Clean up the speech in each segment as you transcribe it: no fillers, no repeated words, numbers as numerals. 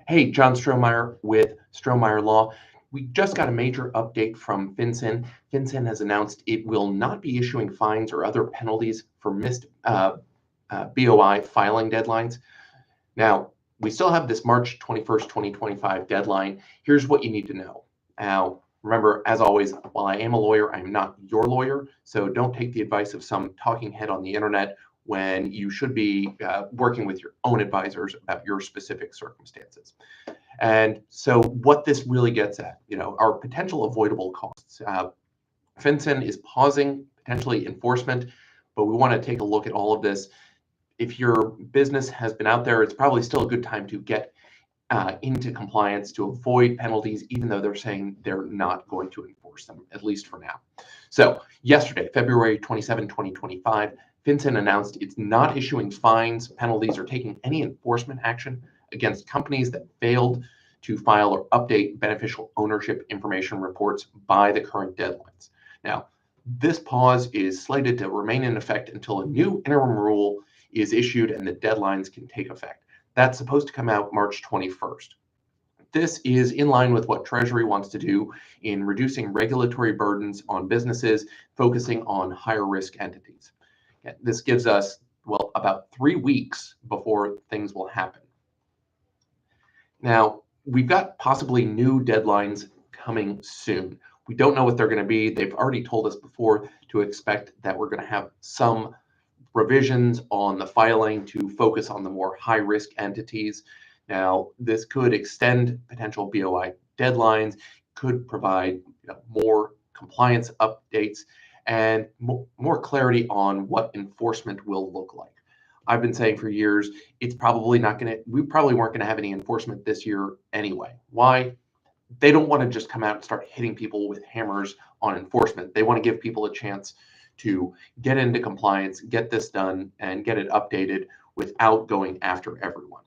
Hey, John Strohmeyer with Strohmeyer Law. We just got a major update from FinCEN. FinCEN has announced it will not be issuing fines or other penalties for missed BOI filing deadlines. Now, we still have this March 21st, 2025 deadline. Here's what you need to know. Now, remember, as always, while I am a lawyer, I'm not your lawyer, so don't take the advice of some talking head on the internet when you should be working with your own advisors about your specific circumstances. And so what this really gets at, are potential avoidable costs. FinCEN is pausing potentially enforcement, but we want to take a look at all of this. If your business has been out there, it's probably still a good time to get into compliance to avoid penalties, even though they're saying they're not going to enforce them, at least for now. So yesterday, February 27, 2025, FinCEN announced it's not issuing fines, penalties, or taking any enforcement action against companies that failed to file or update beneficial ownership information reports by the current deadlines. Now, this pause is slated to remain in effect until a new interim rule is issued and the deadlines can take effect. That's supposed to come out March 21st. This is in line with what Treasury wants to do in reducing regulatory burdens on businesses, focusing on higher risk entities. This gives us, about 3 weeks before things will happen. Now, we've got possibly new deadlines coming soon. We don't know what they're going to be. They've already told us before to expect that we're going to have some revisions on the filing to focus on the more high-risk entities. Now, this could extend potential BOI deadlines, could provide more compliance updates, and more clarity on what enforcement will look like. I've been saying for years, we probably weren't going to have any enforcement this year anyway. Why? They don't want to just come out and start hitting people with hammers on enforcement. They want to give people a chance to get into compliance, get this done, and get it updated without going after everyone.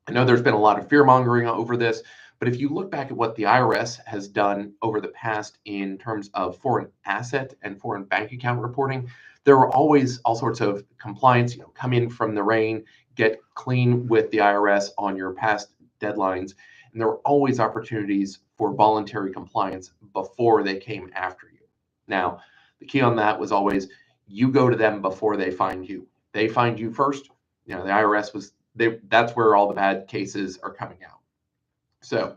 I know there's been a lot of fear mongering over this, but if you look back at what the IRS has done over the past in terms of foreign asset and foreign bank account reporting, there were always all sorts of compliance, come in from the rain, get clean with the IRS on your past deadlines. And there were always opportunities for voluntary compliance before they came after you. Now, the key on that was always you go to them before they find you. They find you first. The IRS that's where all the bad cases are coming out. So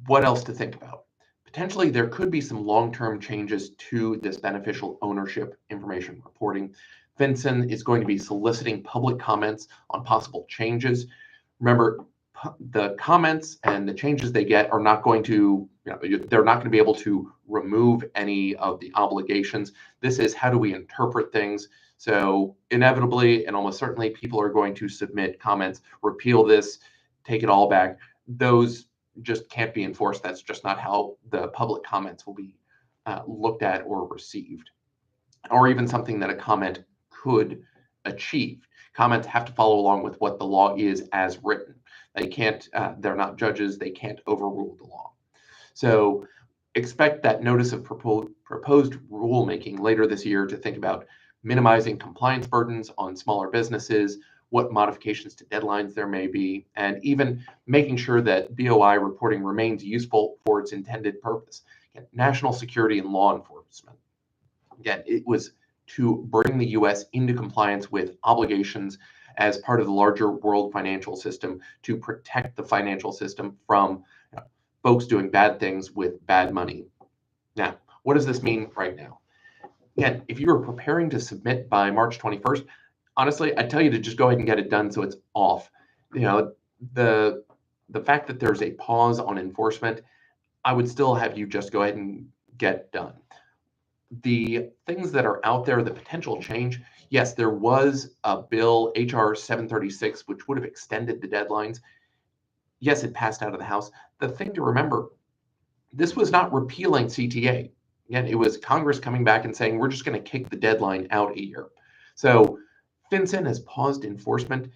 what else to think about? Potentially, there could be some long-term changes to this beneficial ownership information reporting. FinCEN is going to be soliciting public comments on possible changes. Remember, the comments and the changes they get are not going to, they're not going to be able to remove any of the obligations. This is how do we interpret things. So inevitably and almost certainly people are going to submit comments, repeal this, take it all back. Those just can't be enforced. That's just not how the public comments will be looked at or received, or even something that a comment could achieve. Comments have to follow along with what the law is as written. They can't, they're not judges, they can't overrule the law. So expect that notice of proposed rulemaking later this year to think about minimizing compliance burdens on smaller businesses, what modifications to deadlines there may be, and even making sure that BOI reporting remains useful for its intended purpose. Again, national security and law enforcement. Again, it was to bring the U.S. into compliance with obligations as part of the larger world financial system to protect the financial system from folks doing bad things with bad money. Now, what does this mean right now? Again, if you were preparing to submit by March 21st, honestly, I'd tell you to just go ahead and get it done so it's off. The fact that there's a pause on enforcement, I would still have you just go ahead and get done. The things that are out there, the potential change, yes, there was a bill, HR 736, which would have extended the deadlines. Yes, it passed out of the House. The thing to remember, this was not repealing CTA. Again, it was Congress coming back and saying, we're just going to kick the deadline out a year. So FinCEN has paused enforcement.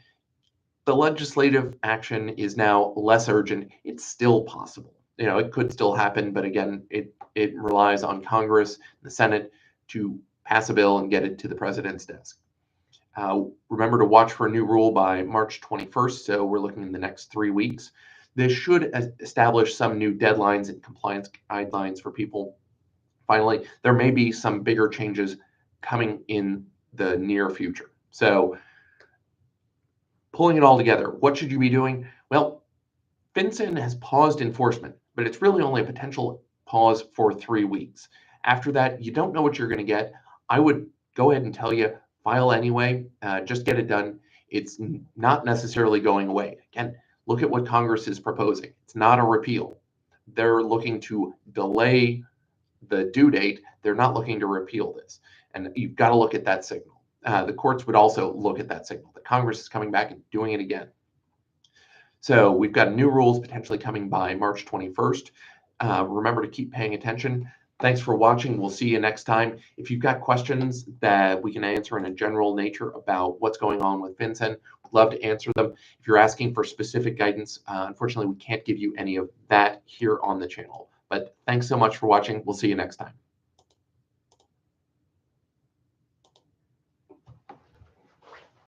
The legislative action is now less urgent. It's still possible. It could still happen, but again, it relies on Congress, the Senate, to pass a bill and get it to the president's desk. Remember to watch for a new rule by March 21st, so we're looking in the next 3 weeks. This should establish some new deadlines and compliance guidelines for people. Finally, there may be some bigger changes coming in the near future. So pulling it all together, what should you be doing? Well, FinCEN has paused enforcement, but it's really only a potential pause for 3 weeks. After that, you don't know what you're going to get. I would go ahead and tell you, file anyway, just get it done. It's not necessarily going away. Again, look at what Congress is proposing. It's not a repeal. They're looking to delay the due date. They're not looking to repeal this. And you've got to look at that signal. The courts would also look at that signal that Congress is coming back and doing it again. So we've got new rules potentially coming by March 21st. Remember to keep paying attention. Thanks for watching. We'll see you next time. If you've got questions that we can answer in a general nature about what's going on with FinCEN, we'd love to answer them. If you're asking for specific guidance, unfortunately, we can't give you any of that here on the channel. But thanks so much for watching. We'll see you next time.